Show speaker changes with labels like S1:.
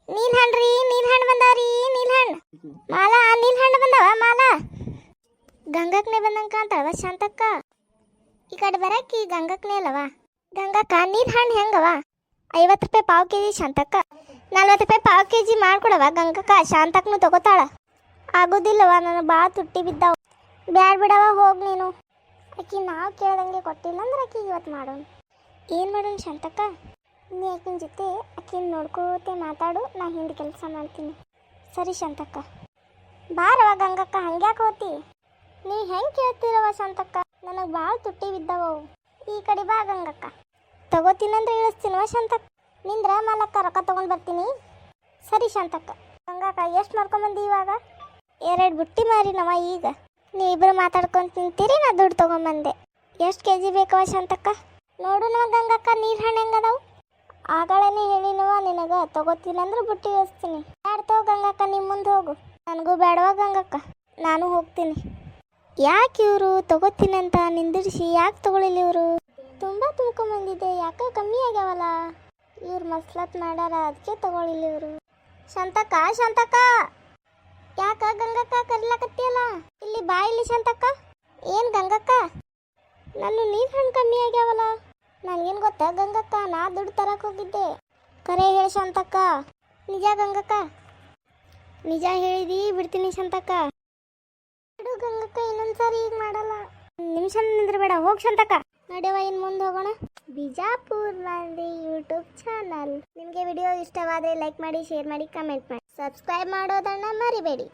S1: ನೀಲ್ ಹಣ್ಣ್ರಿ, ನೀಲ್ ಹಣ್ಣು ಬಂದಾವ್ರಿ, ನೀಲ್ ಹಣ್ಣು. ಮಾಲಾ ನೀಲ್ ಹಣ್ಣು ಬಂದಾವ ಮಾಲಾ. ಗಂಗಕ್ನೆ ಬಂದಂಗ ಕಾಂತಾಳವ ಶಾಂತಕ್ಕ. ಈ ಕಡೆ ಬರಕ್ಕಿ ಗಂಗಕ್ನೆ ಅಲ್ಲವ. ಗಂಗಕ್ಕ ನೀಲ್ ಹಣ್ಣು ಹೆಂಗವ? 50 ರೂಪಾಯಿ ಪಾವು ಕೆಜಿ ಶಾಂತಕ್ಕ. 40 ರೂಪಾಯಿ ಪಾವು ಕೆಜಿ ಮಾಡ್ಕೊಡವ ಗಂಗಕ್ಕ. ಶಾಂತಕ್ಕನು ತಗೋತಾಳ. ಆಗೋದಿಲ್ಲವ, ನನಗೆ ಭಾಳ ತುಟ್ಟಿ ಬಿದ್ದಾವ. ಬ್ಯಾಡ್ ಬಿಡವ, ಹೋಗಿ ನೀನು. ಆಕಿ ನಾವು ಕೇಳ್ದಂಗೆ ಕೊಟ್ಟಿಲ್ಲ ಅಂದ್ರೆ ಆಕಿ ಇವತ್ತು ಮಾಡೋಣ. ಏನು ಮಾಡೋಣ ಶಾಂತಕ್ಕ? ನೀ ಆಕಿನ ಜೊತೆ ಆಕಿನ ನೋಡ್ಕೋತೆ ಮಾತಾಡು, ನಾ ಹಿಂದೆ ಕೆಲಸ ಮಾಡ್ತೀನಿ. ಸರಿ ಶಾಂತಕ್ಕ. ಬಾರವ ಗಂಗಕ್ಕ, ಹಂಗ್ಯಾಕೆ ಹೋತಿ? ನೀ ಹೆಂಗೆ ಕೇಳ್ತೀರವ ಶಾಂತಕ್ಕ? ನನಗೆ ಭಾಳ ತುಟ್ಟಿ ಬಿದ್ದಾವವು. ಈ ಕಡೆ ಬಾ ಗಂಗಕ್ಕ. ತಗೋತೀನಂದ್ರೆ ಇಳಿಸ್ತೀನವ ಶಾಂತಕ್ಕ. ನಿಂದ್ರ ಮಾಲಕ್ಕ, ರೊಕ್ಕ ತೊಗೊಂಡು ಬರ್ತೀನಿ. ಸರಿ ಶಾಂತಕ್ಕ. ಗಂಗಕ್ಕ ಎಷ್ಟು ಮಾರ್ಕೊಂಬಂದಿ ಇವಾಗ? 2 ಬುಟ್ಟಿ ಮಾರಿನವ ಈಗ. ನೀವಿಬ್ಬರು ಮಾತಾಡ್ಕೊಂಡು ತಿಂತೀರಿ, ನಾ ದುಡ್ಡು ತೊಗೊಂಬಂದೆ. ಎಷ್ಟು ಕೆಜಿ ಬೇಕವ ಶಾಂತಕ್ಕ? ನೋಡುನವ ಗಂಗಕ್ಕ, ನೀರು ಹಣ್ಣು ಹೆಂಗದಾವು? ಆಗಳೇ ಹೇಳಿನವ ನಿನಗೆ, ತಗೋತೀನಂದ್ರೆ ಬುಟ್ಟಿ ಇಳಿಸ್ತೀನಿ. ಬ್ಯಾಡ ತಗೋ ಗಂಗಕ್ಕ, ನಿಮ್ಮ ಮುಂದೆ ಹೋಗು. ನನಗೂ ಬೇಡವ ಗಂಗಕ್ಕ, ನಾನು ಹೋಗ್ತೀನಿ. ಯಾಕೆ ಇವರು ತಗೋತೀನಂತ ನಿಂದಿರಿಸಿ ಯಾಕೆ ತಗೊಳ್ಳಿಲ್ಲ ಇವರು? ತುಂಬ ತುಂಬ್ಕೊಂಬಂದಿದ್ದೆ, ಯಾಕೆ ಕಮ್ಮಿ ಆಗ್ಯಾವಲ್ಲ. ಇವ್ರು ಮಸ್ಲತ್ ಮಾಡ್ಯಾರ, ಅದಕ್ಕೆ ತಗೊಳ್ಳಿಲ್ಲ ಇವರು. ಶಾಂತಕ್ಕ, ಶಾಂತಕ್ಕ, ಯಾಕ ಗಂಗಕ್ಕ ಕರಿಲಕತ್ತಿಯಲ್ಲ? ಇಲ್ಲಿ ಬಾ ಇಲ್ಲಿ ಶಾಂತಕ್ಕ. ಏನು ಗಂಗಕ್ಕ? ನಾನು ನೀರು ಹಣ್ಣು ಕಮ್ಮಿ ಆಗ್ಯಾವಲ್ಲ. ನನಗೇನು ಗೊತ್ತಾ ಗಂಗಕ್ಕ, ನಾ ದುಡ್ಡು ತರಕ್ಕೆ ಹೋಗಿದ್ದೆ. ಕರೆ ಹೇಳಿ ಶಾಂತಕ್ಕ. ನಿಜ ಗಂಗಕ್ಕ? ನಿಜ ಹೇಳಿದಿ, ಬಿಡ್ತೀನಿ ಶಾಂತಕ್ಕ. ಬಿಡು ಗಂಗಕ್ಕ, ಇನ್ನೊಂದ್ಸಾರಿ ಈಗ ಮಾಡಲ್ಲ. ನಿಮಿಷ ನಿಂದ್ರಬೇಡ, ಹೋಗಿ ಶಾಂತಕ್ಕ. ನಡೆಯವ, ಇನ್ನು ಮುಂದೆ ಹೋಗೋಣ. ಬಿಜಾಪುರ್ ಮಂದಿ ಯೂಟ್ಯೂಬ್ ಚಾನಲ್. ನಿಮಗೆ ವಿಡಿಯೋ ಇಷ್ಟವಾದರೆ ಲೈಕ್ ಮಾಡಿ, ಶೇರ್ ಮಾಡಿ, ಕಮೆಂಟ್ ಮಾಡಿ. ಸಬ್ಸ್ಕ್ರೈಬ್ ಮಾಡೋದನ್ನ ಮರಿಬೇಡಿ.